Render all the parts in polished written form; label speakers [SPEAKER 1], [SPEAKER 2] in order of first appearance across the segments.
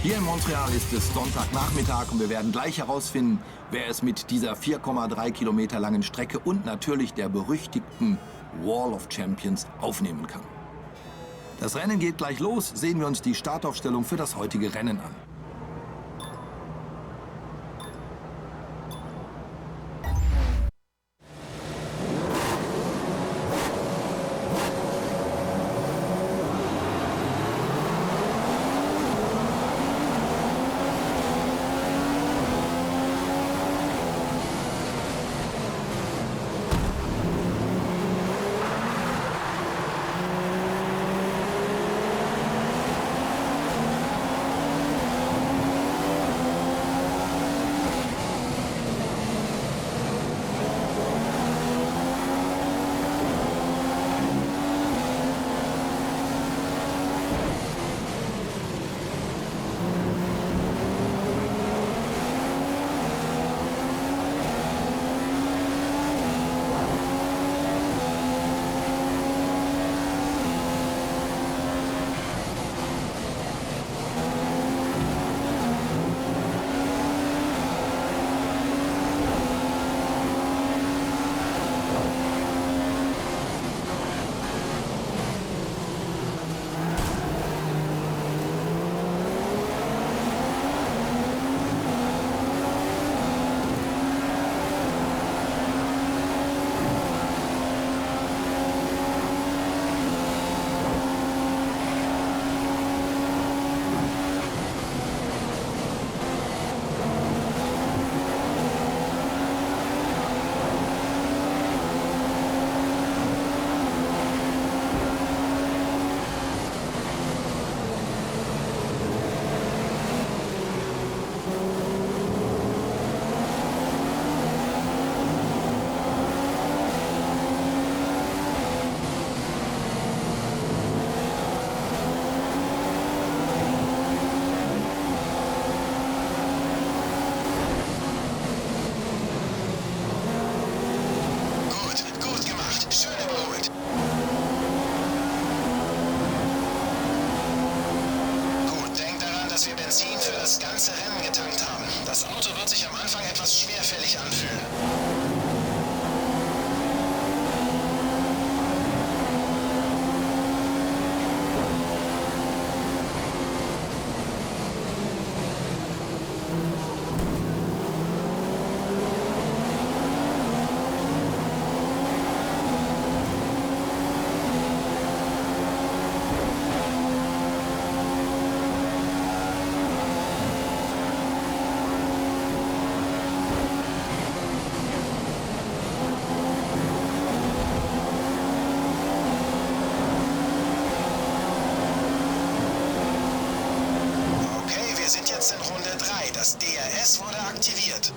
[SPEAKER 1] Hier in Montreal ist es Sonntagnachmittag und wir werden gleich herausfinden, wer es mit dieser 4,3 Kilometer langen Strecke und natürlich der berüchtigten Wall of Champions aufnehmen kann. Das Rennen geht gleich los, sehen wir uns die Startaufstellung für das heutige Rennen an.
[SPEAKER 2] Das DRS wurde aktiviert.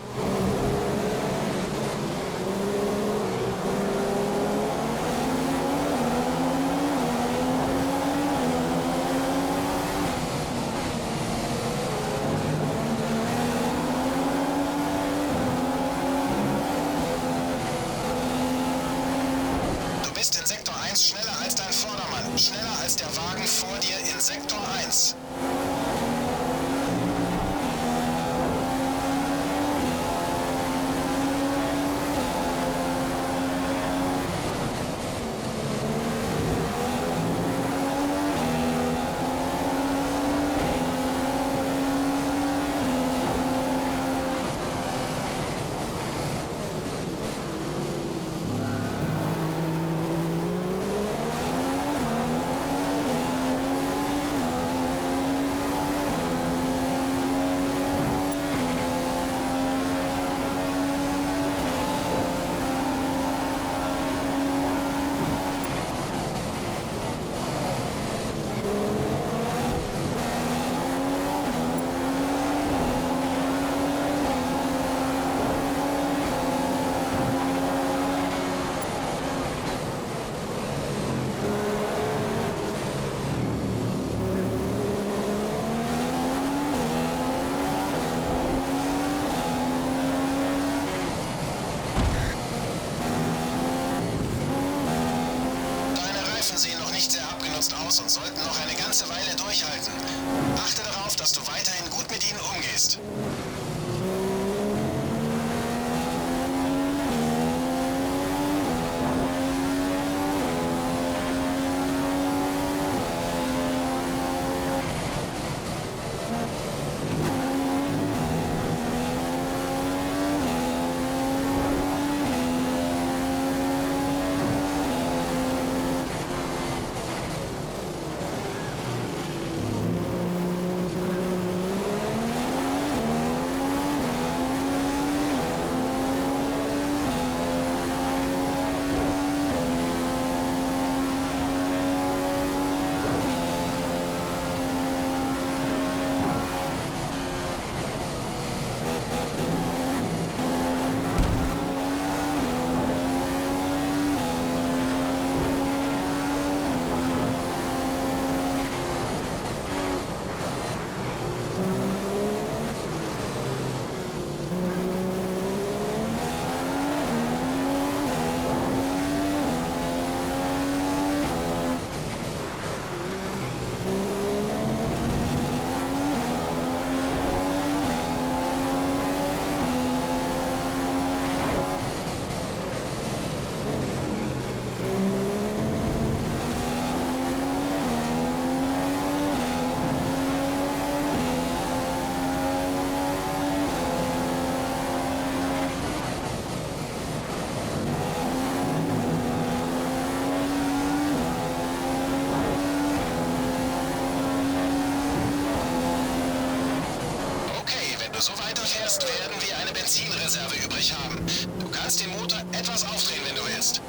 [SPEAKER 2] Du bist in Sektor 1 schneller als dein Vordermann, schneller als der Wagen vor dir in Sektor 1. abgenutzt aus und sollten noch eine ganze Weile durchhalten. Achte darauf, dass du weiterhin gut mit ihnen umgehst. So weiterfährst, werden wir eine Benzinreserve übrig haben. Du kannst den Motor etwas aufdrehen, wenn du willst.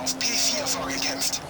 [SPEAKER 2] Auf P4 vorgekämpft.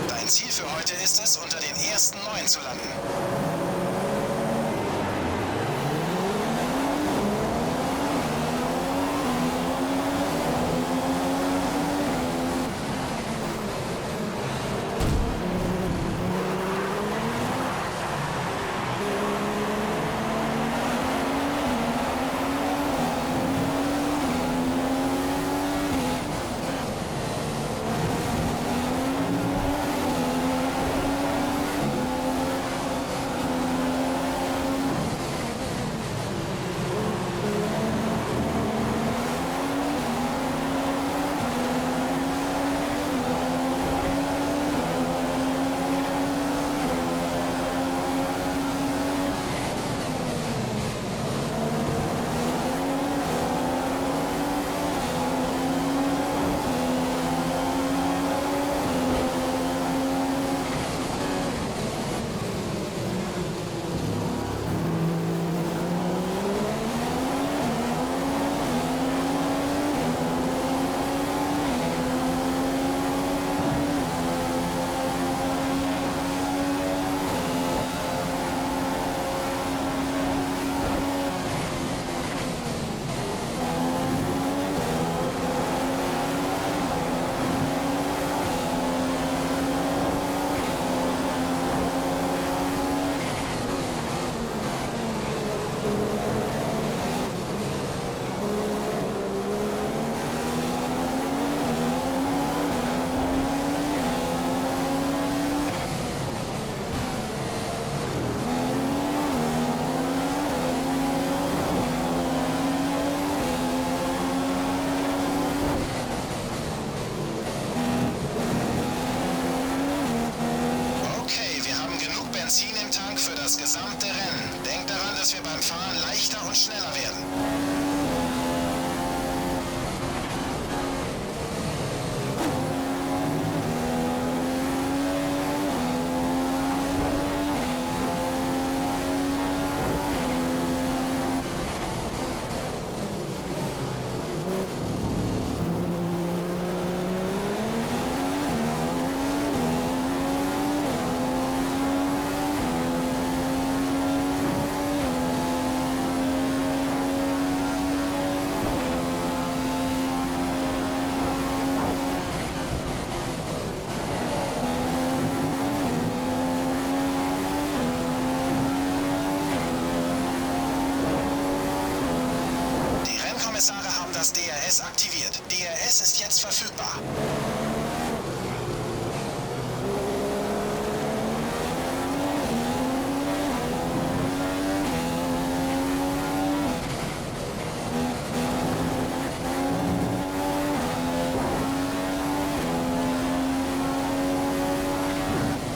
[SPEAKER 2] Dein Ziel für heute ist es, unter den ersten 9 zu landen. das gesamte Rennen. Denk daran, dass wir beim Fahren leichter und schneller werden. Kommissare haben das DRS aktiviert. DRS ist jetzt verfügbar.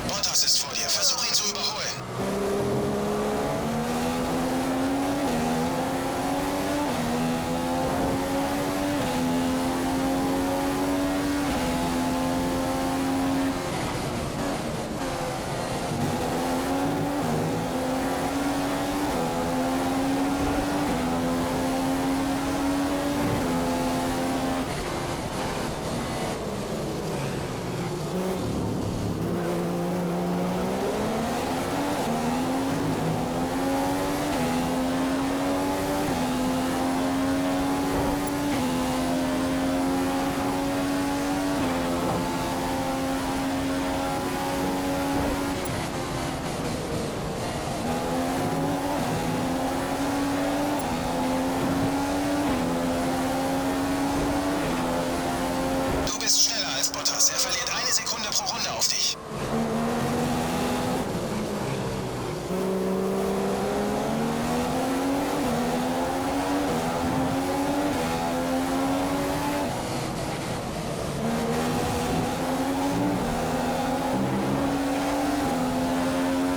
[SPEAKER 2] Bottas ist vor dir. Versuch ihn zu überholen. Du bist schneller als Bottas. Er verliert eine Sekunde pro Runde auf dich.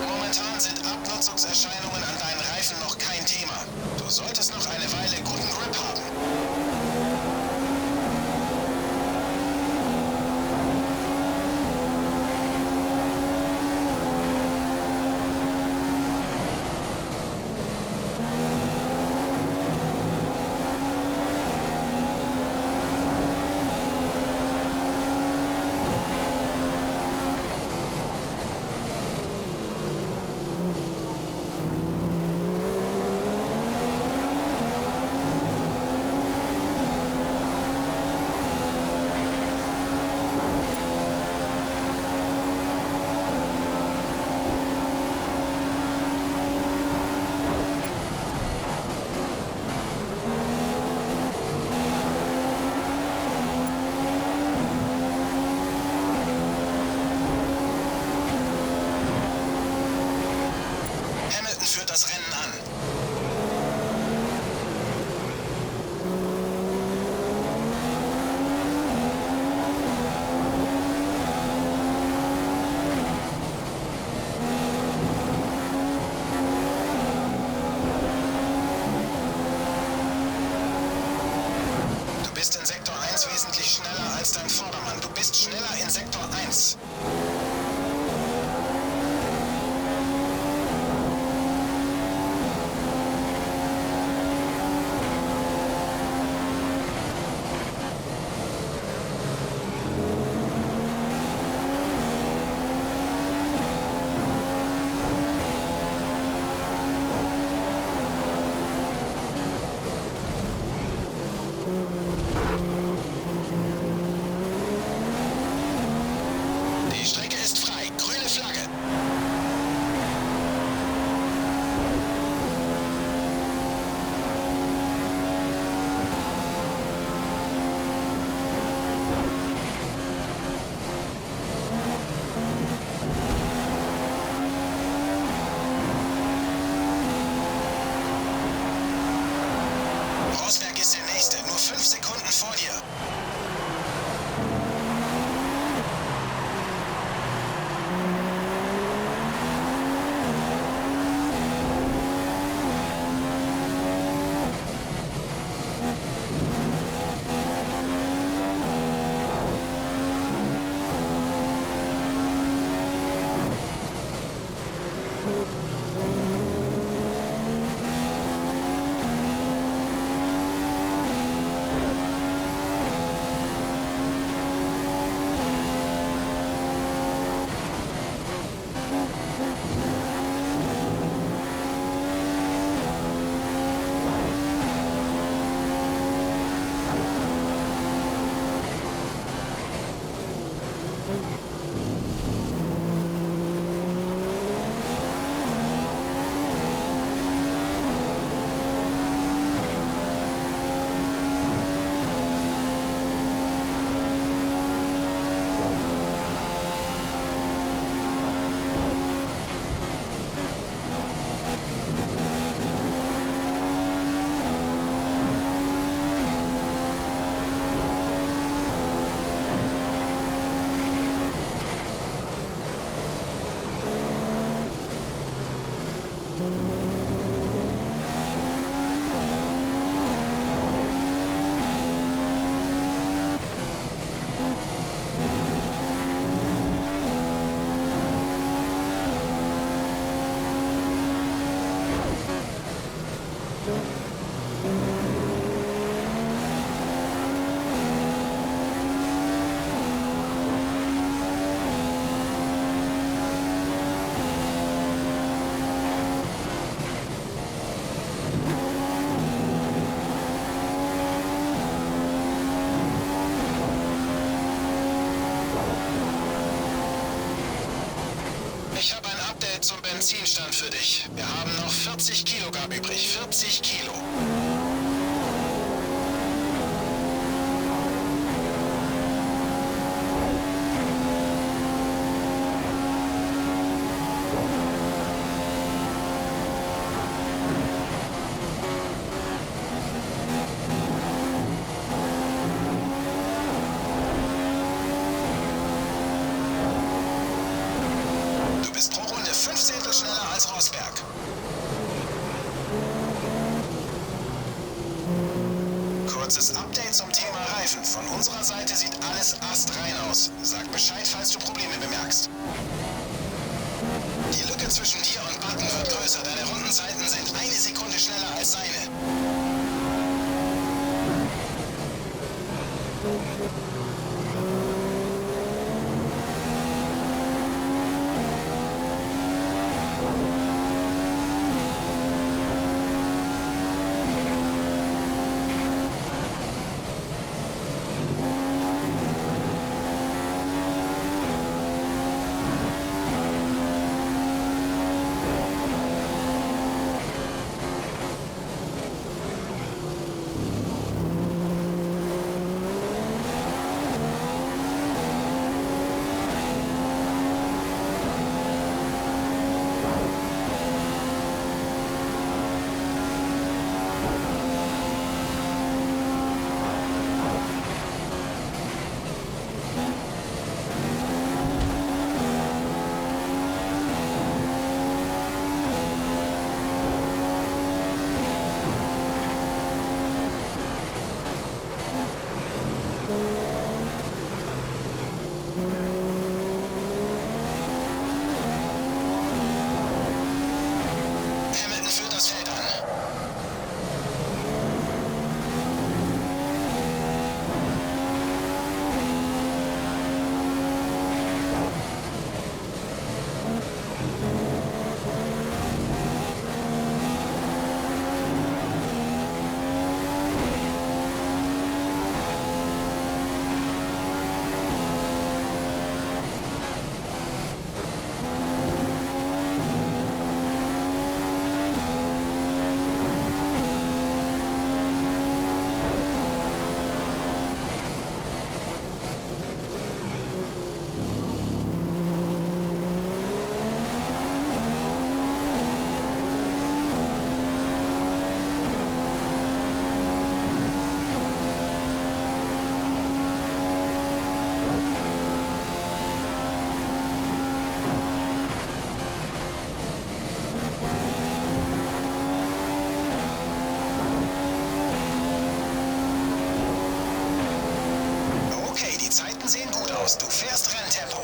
[SPEAKER 2] Momentan sind Abnutzungserscheinungen an deinen Reifen noch kein Thema. Du solltest noch eine Weile guten Grip haben. Hamilton führt das Rennen an. Du bist in Sektor 1 wesentlich schneller als dein Vordermann. Du bist schneller in Sektor 1. Die Strecke ist frei. Grüne Flagge. Rosberg ist der Nächste. Nur 5 Sekunden vor dir. Ich habe ein Update zum Benzinstand für dich. Wir haben noch 40 Kilogramm übrig. 40 Kilo. Du bist pro Runde 5 Zehntel schneller als Rosberg. Kurzes Update zum Thema Reifen. Von unserer Seite sieht alles astrein aus. Sag Bescheid, falls du Probleme bemerkst. Die Lücke zwischen dir und Button wird größer. Deine Rundenzeiten sind eine Sekunde schneller als seine. Hamilton führt das Feld an. Okay, die Zeiten sehen gut aus. Du fährst Renntempo.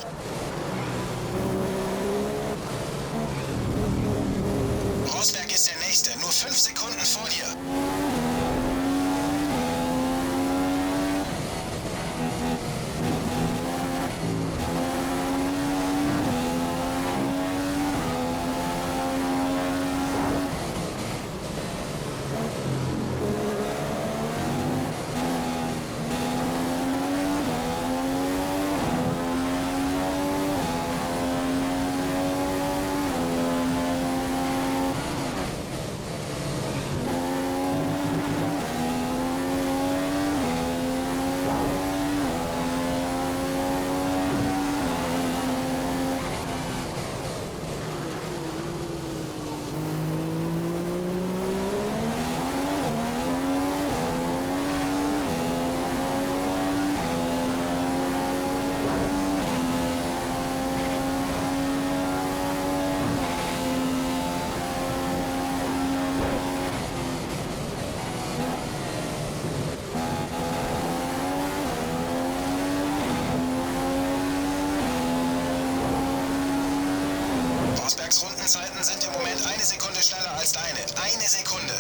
[SPEAKER 2] Rosberg ist der Nächste, nur 5 Sekunden vor dir. Rosbergs Rundenzeiten sind im Moment eine Sekunde schneller als deine. Eine Sekunde.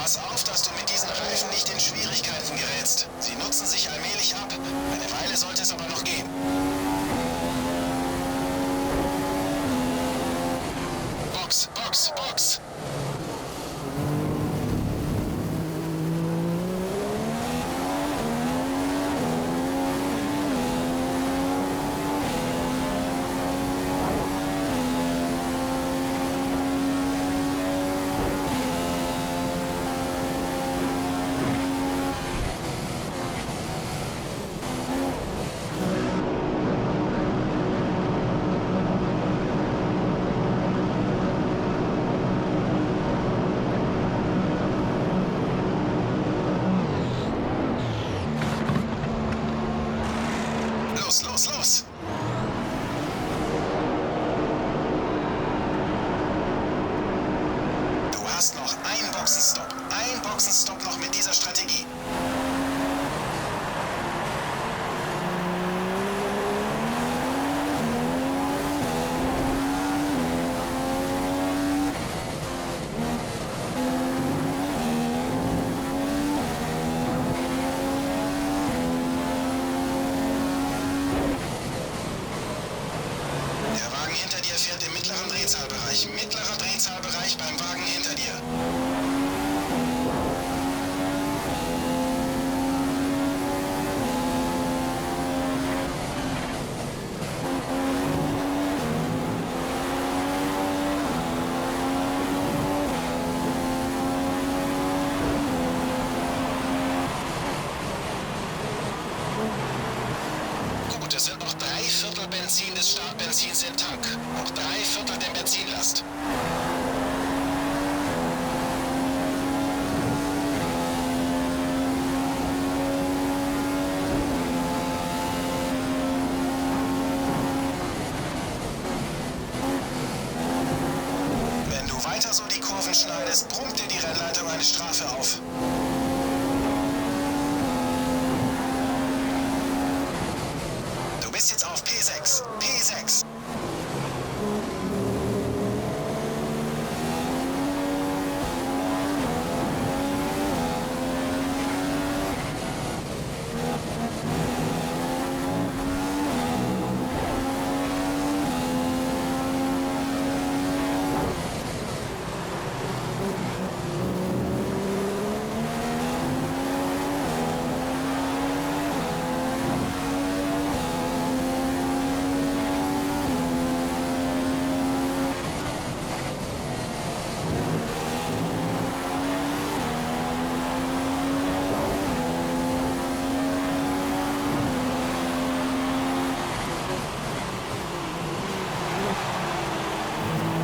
[SPEAKER 2] Pass auf, dass du mit diesen Reifen nicht in Schwierigkeiten gerätst. Sie nutzen sich allmählich ab. Eine Weile sollte es aber noch gehen. Box, Box, Box! Los, los, los! Du hast noch einen Boxenstopp. Ein Boxenstopp noch mit dieser Strategie. Der Wagen hinter dir fährt im mittleren Drehzahlbereich. Mittlerer Drehzahlbereich beim Wagen hinter dir. Gut, es sind noch 3/4 Benzin des Startbenzins im Tank. Noch 3/4 der Benzinlast. Wenn du weiter so die Kurven schneidest, brummt dir die Rennleitung eine Strafe auf. Du bist jetzt auf P6. P6.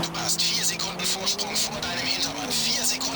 [SPEAKER 2] Du hast 4 Sekunden Vorsprung vor deinem Hintermann. 4 Sekunden.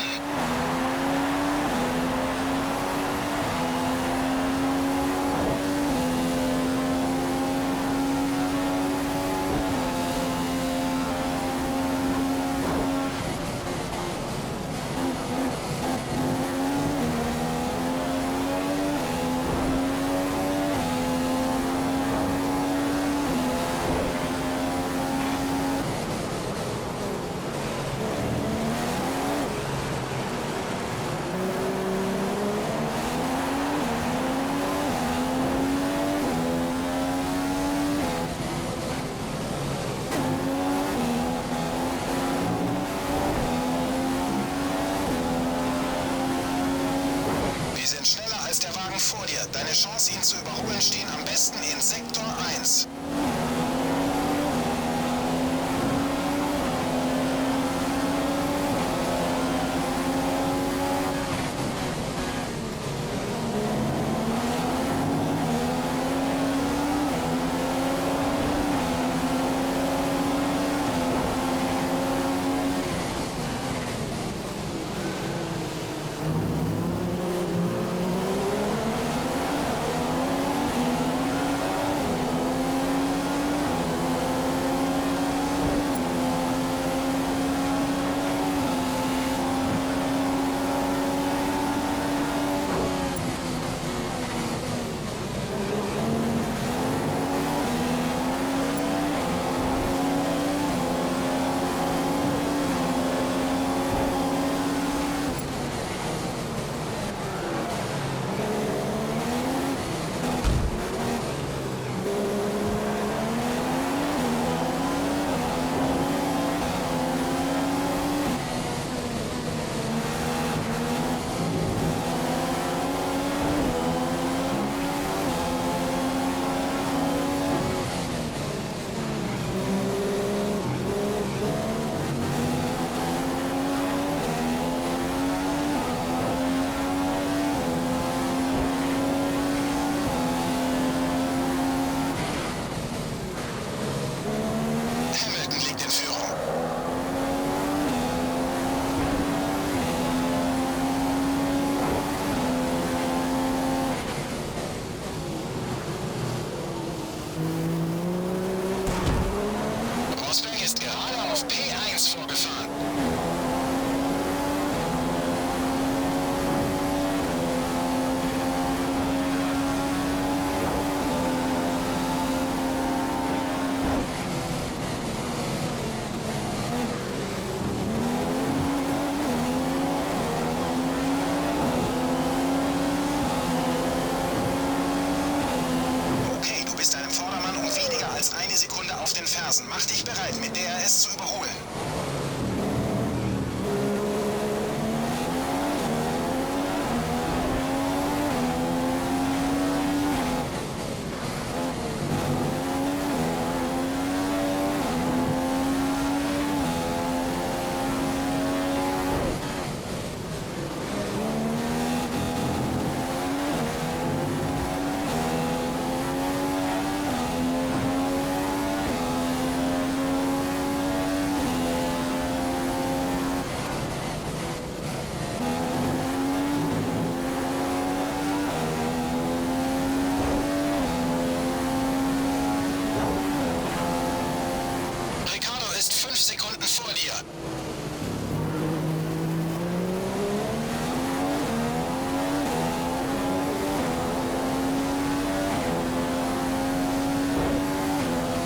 [SPEAKER 2] Wir sind schneller als der Wagen vor dir. Deine Chance, ihn zu überholen, stehen am besten in Sektor 1. den Fersen. Mach dich bereit, mit DRS zu überholen. Ricardo ist 5 Sekunden vor dir.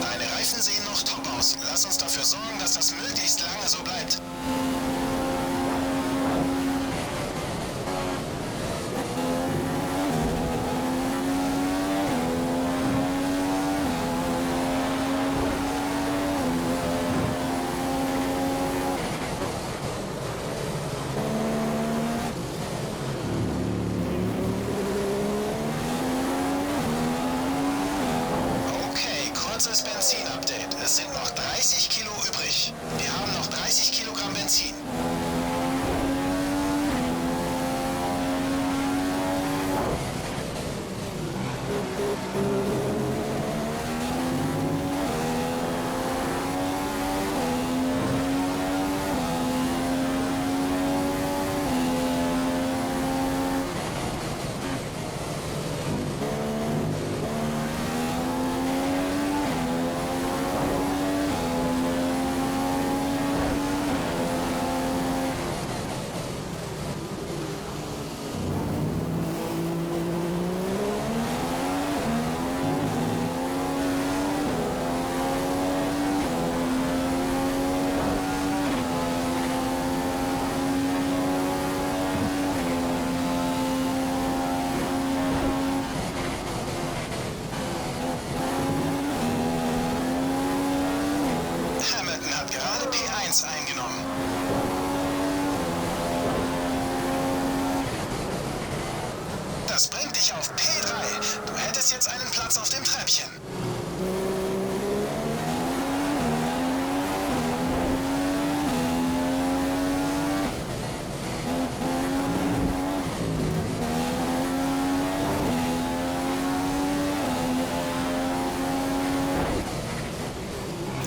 [SPEAKER 2] Deine Reifen sehen noch top aus. Lass uns dafür sorgen, dass das möglichst lange so bleibt. Okay, kurzes Benzin-Update. Es sind noch 30 Kilo übrig. Wir haben noch 30 Kilogramm Benzin. Hamilton hat gerade P1 eingenommen. Das bringt dich auf P3. Du hättest jetzt einen Platz auf dem Treppchen.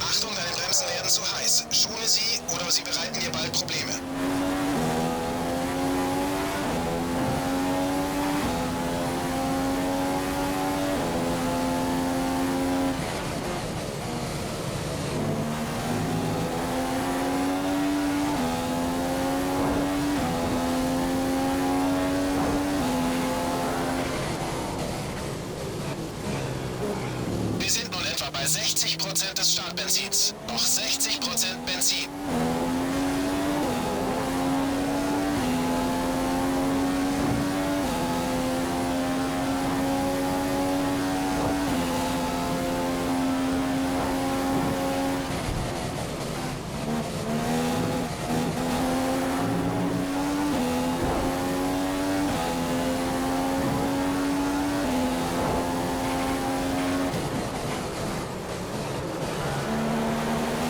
[SPEAKER 2] Achtung, deine Bremsen werden zu heiß. Schone sie oder sie bereiten dir bald Probleme. Wir sind nun etwa bei 60% des Startbenzins. Noch 60% Benzin.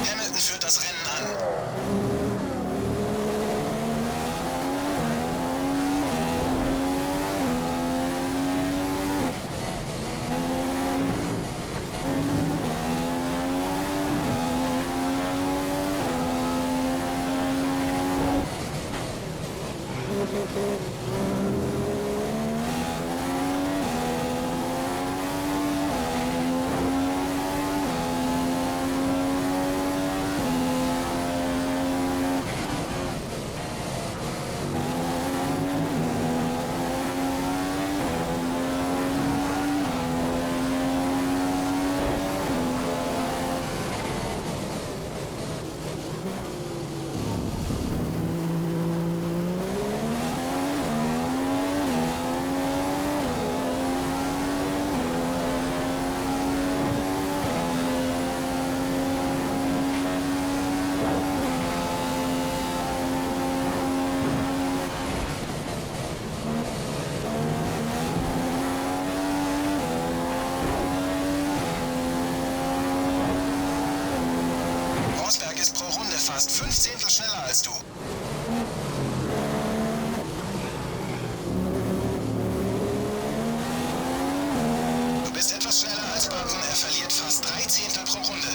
[SPEAKER 2] Hamilton führt das Rennen an. ist pro Runde fast 5 Zehntel schneller als du. Du bist etwas schneller als Button. Er verliert fast 3 Zehntel pro Runde.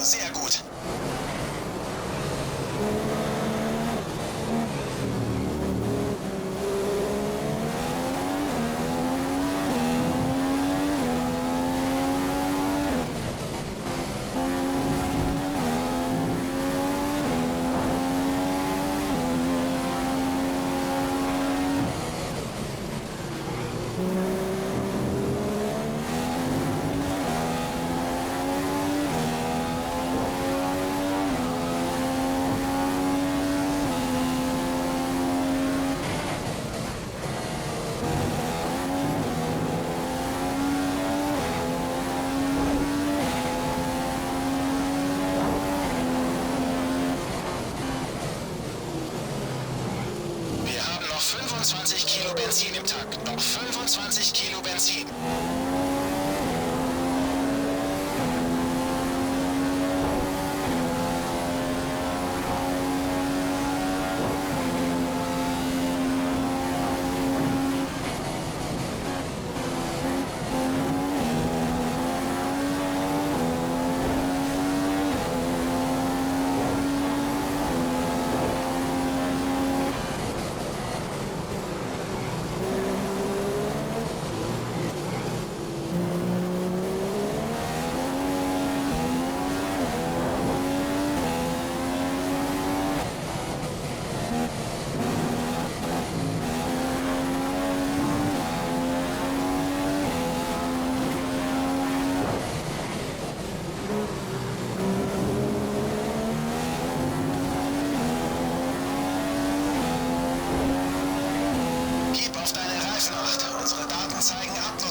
[SPEAKER 2] Sehr gut. Wir haben noch 25 Kilo Benzin im Tank. Noch 25 Kilo Benzin.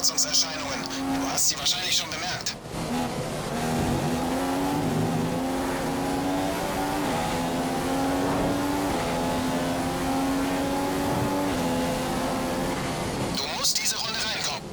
[SPEAKER 2] Abnutzungserscheinungen. Du hast sie wahrscheinlich schon bemerkt. Du musst diese Runde reinkommen.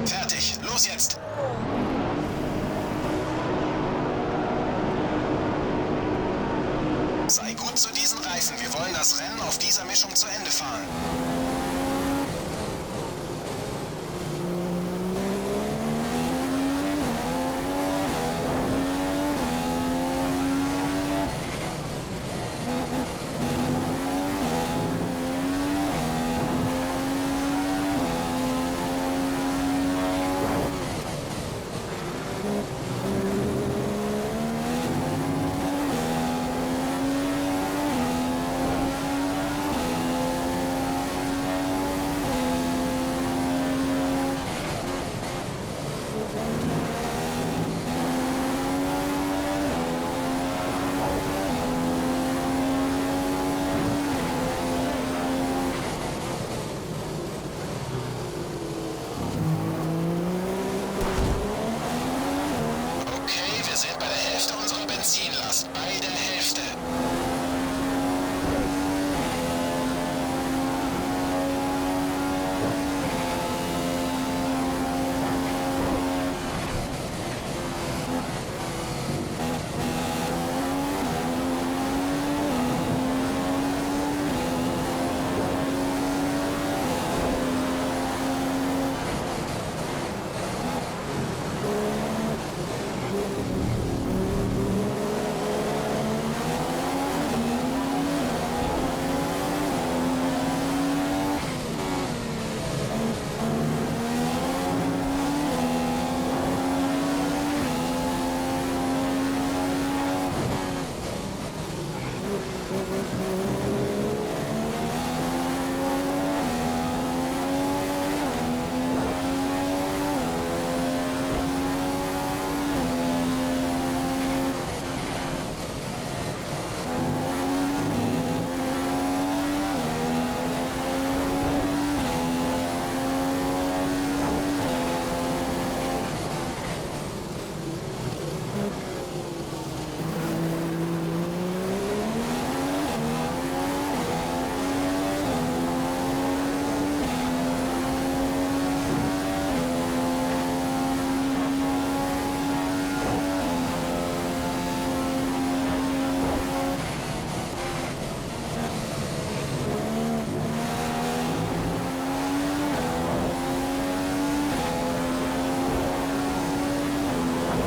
[SPEAKER 2] Fertig, los jetzt! Sei gut zu diesen Reifen. Wir wollen das Rennen auf dieser Mischung zu Ende fahren. Wir sind bei der Hälfte unserer Benzinlast. Bei der Hälfte.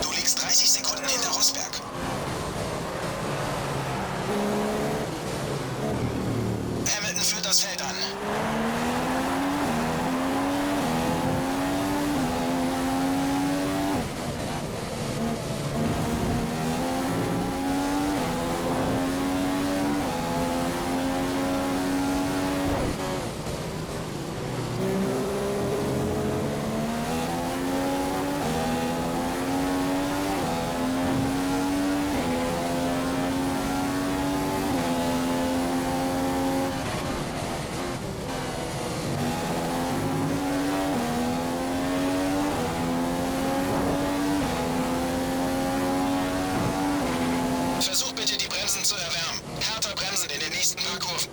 [SPEAKER 2] Du liegst 30 Sekunden hinter Rosberg. Hamilton führt das Feld an. Versuch bitte, die Bremsen zu erwärmen. Härter bremsen in den nächsten paar Kurven.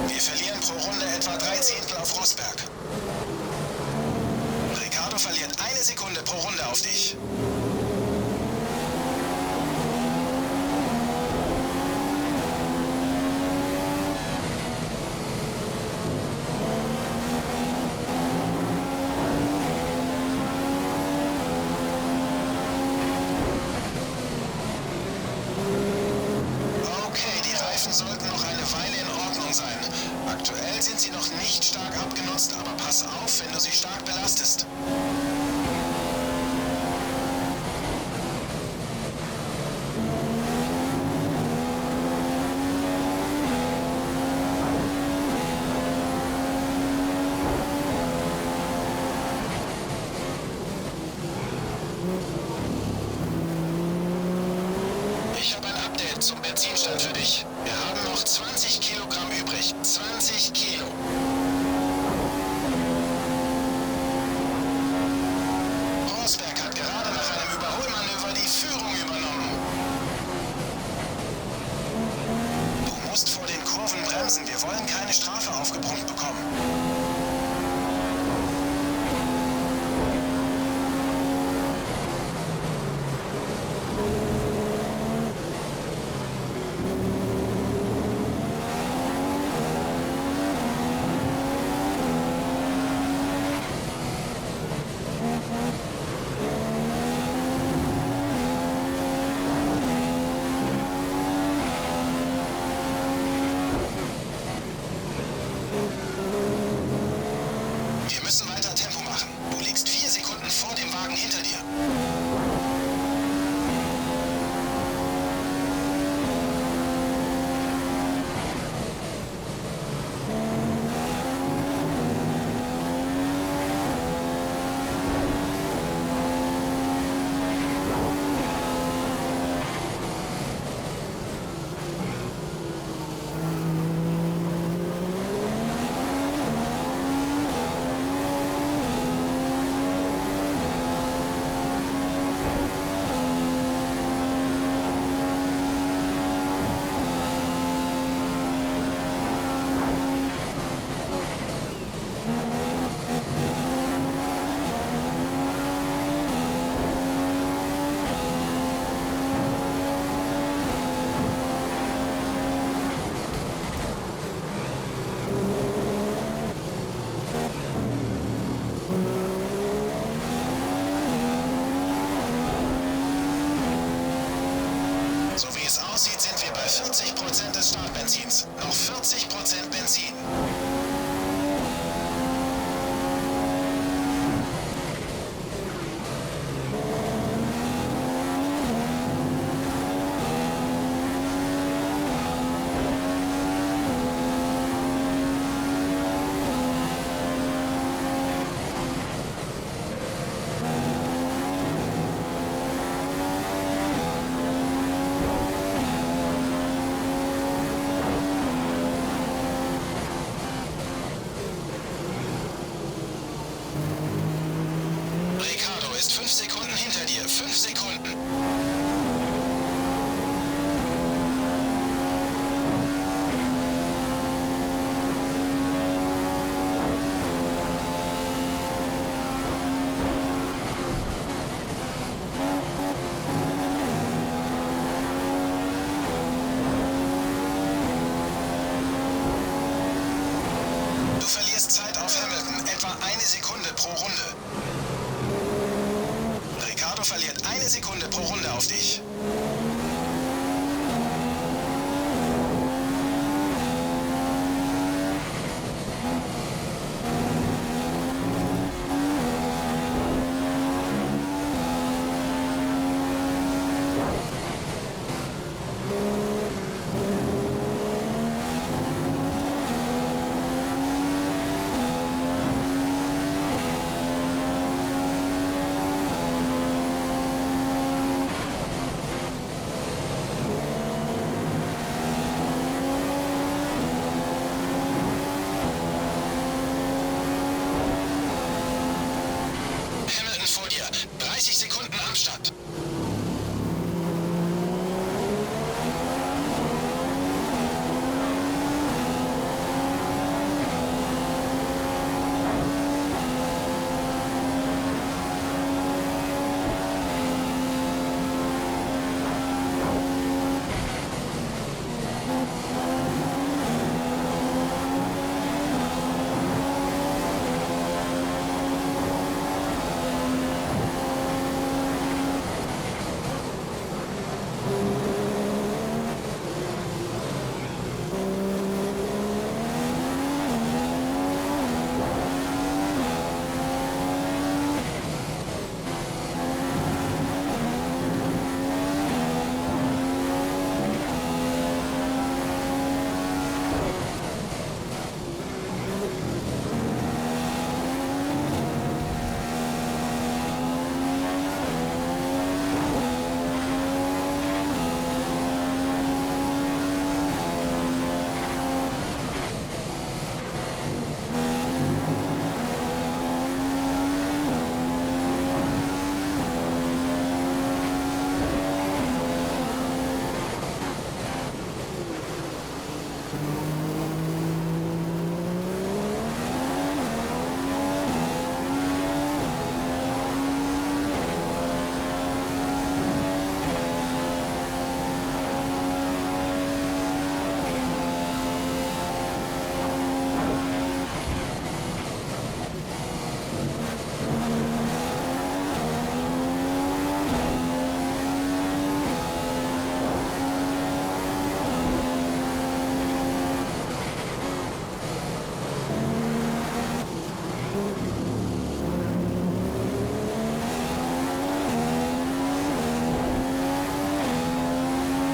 [SPEAKER 2] Wir verlieren pro Runde etwa 3 Zehntel auf Rosberg. Ricciardo verliert 1 Sekunde pro Runde auf dich. Okay, die Reifen sollten noch eine Weile in Ordnung sein. Aktuell sind sie noch nicht stark abgenutzt, aber pass auf, wenn du sie stark belastest. Ich habe ein Update zum Benzinstand für dich. Wir haben noch 20 Kilogramm übrig. 20 Kilo. Rosberg hat gerade nach einem Überholmanöver die Führung übernommen. Du musst vor den Kurven bremsen. Wir wollen keine Strafe aufgebrummt bekommen. Wir müssen weiter Tempo machen. Du liegst 4 Sekunden vor dem Wagen hinter dir. Benzins. Noch 40% Benzin. Ricardo ist 5 Sekunden hinter dir. 5 Sekunden. Du verlierst Zeit auf Hamilton. Etwa 1 Sekunde pro Runde. Ricardo verliert 1 Sekunde pro Runde auf dich. Hamilton vor dir. 30 Sekunden Abstand.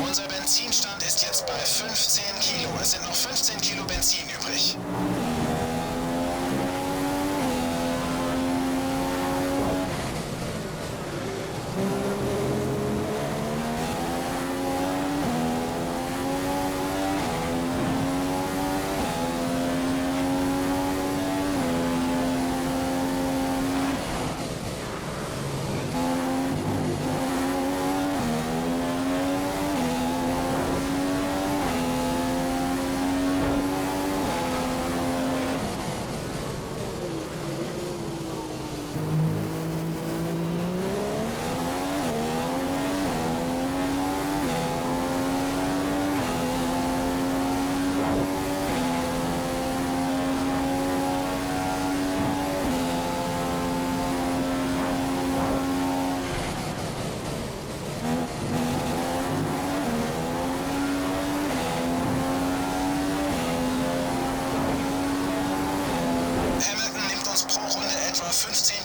[SPEAKER 2] Unser Benzinstand ist jetzt bei 15 Kilo. Es sind noch 15 Kilo Benzin übrig.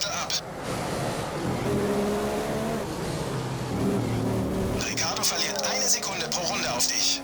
[SPEAKER 2] Viertel ab. Ricciardo verliert 1 Sekunde pro Runde auf dich.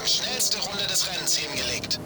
[SPEAKER 2] Schnellste Runde des Rennens hingelegt.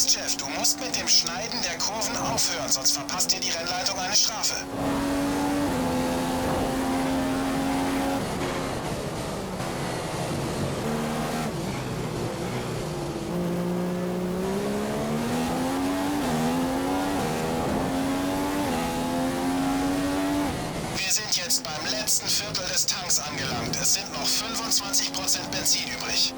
[SPEAKER 2] Jeff, du musst mit dem Schneiden der Kurven aufhören, sonst verpasst dir die Rennleitung eine Strafe. Wir sind jetzt beim letzten Viertel des Tanks angelangt. Es sind noch 25% Benzin übrig.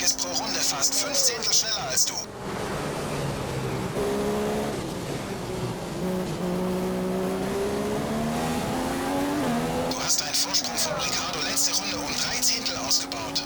[SPEAKER 2] Ist pro Runde fast 5 Zehntel schneller als du. Du hast deinen Vorsprung von Ricciardo letzte Runde um 3 Zehntel ausgebaut.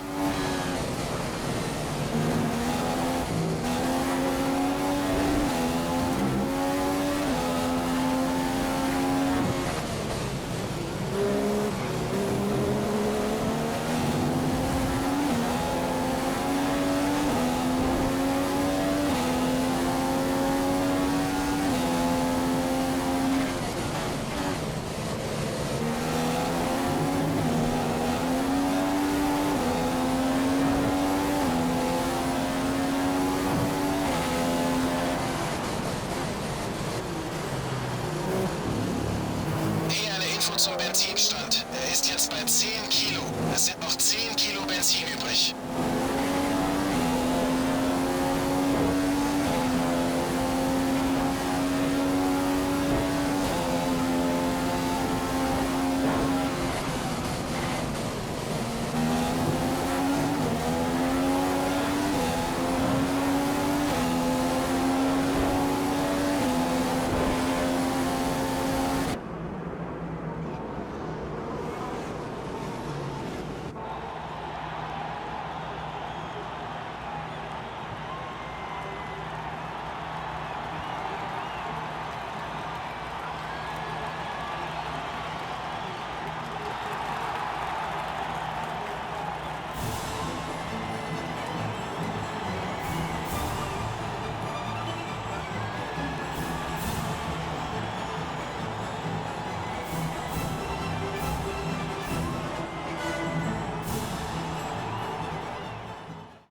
[SPEAKER 2] Zum Benzinstand. Er ist jetzt bei 10 Kilo. Es sind noch 10 Kilo Benzin übrig.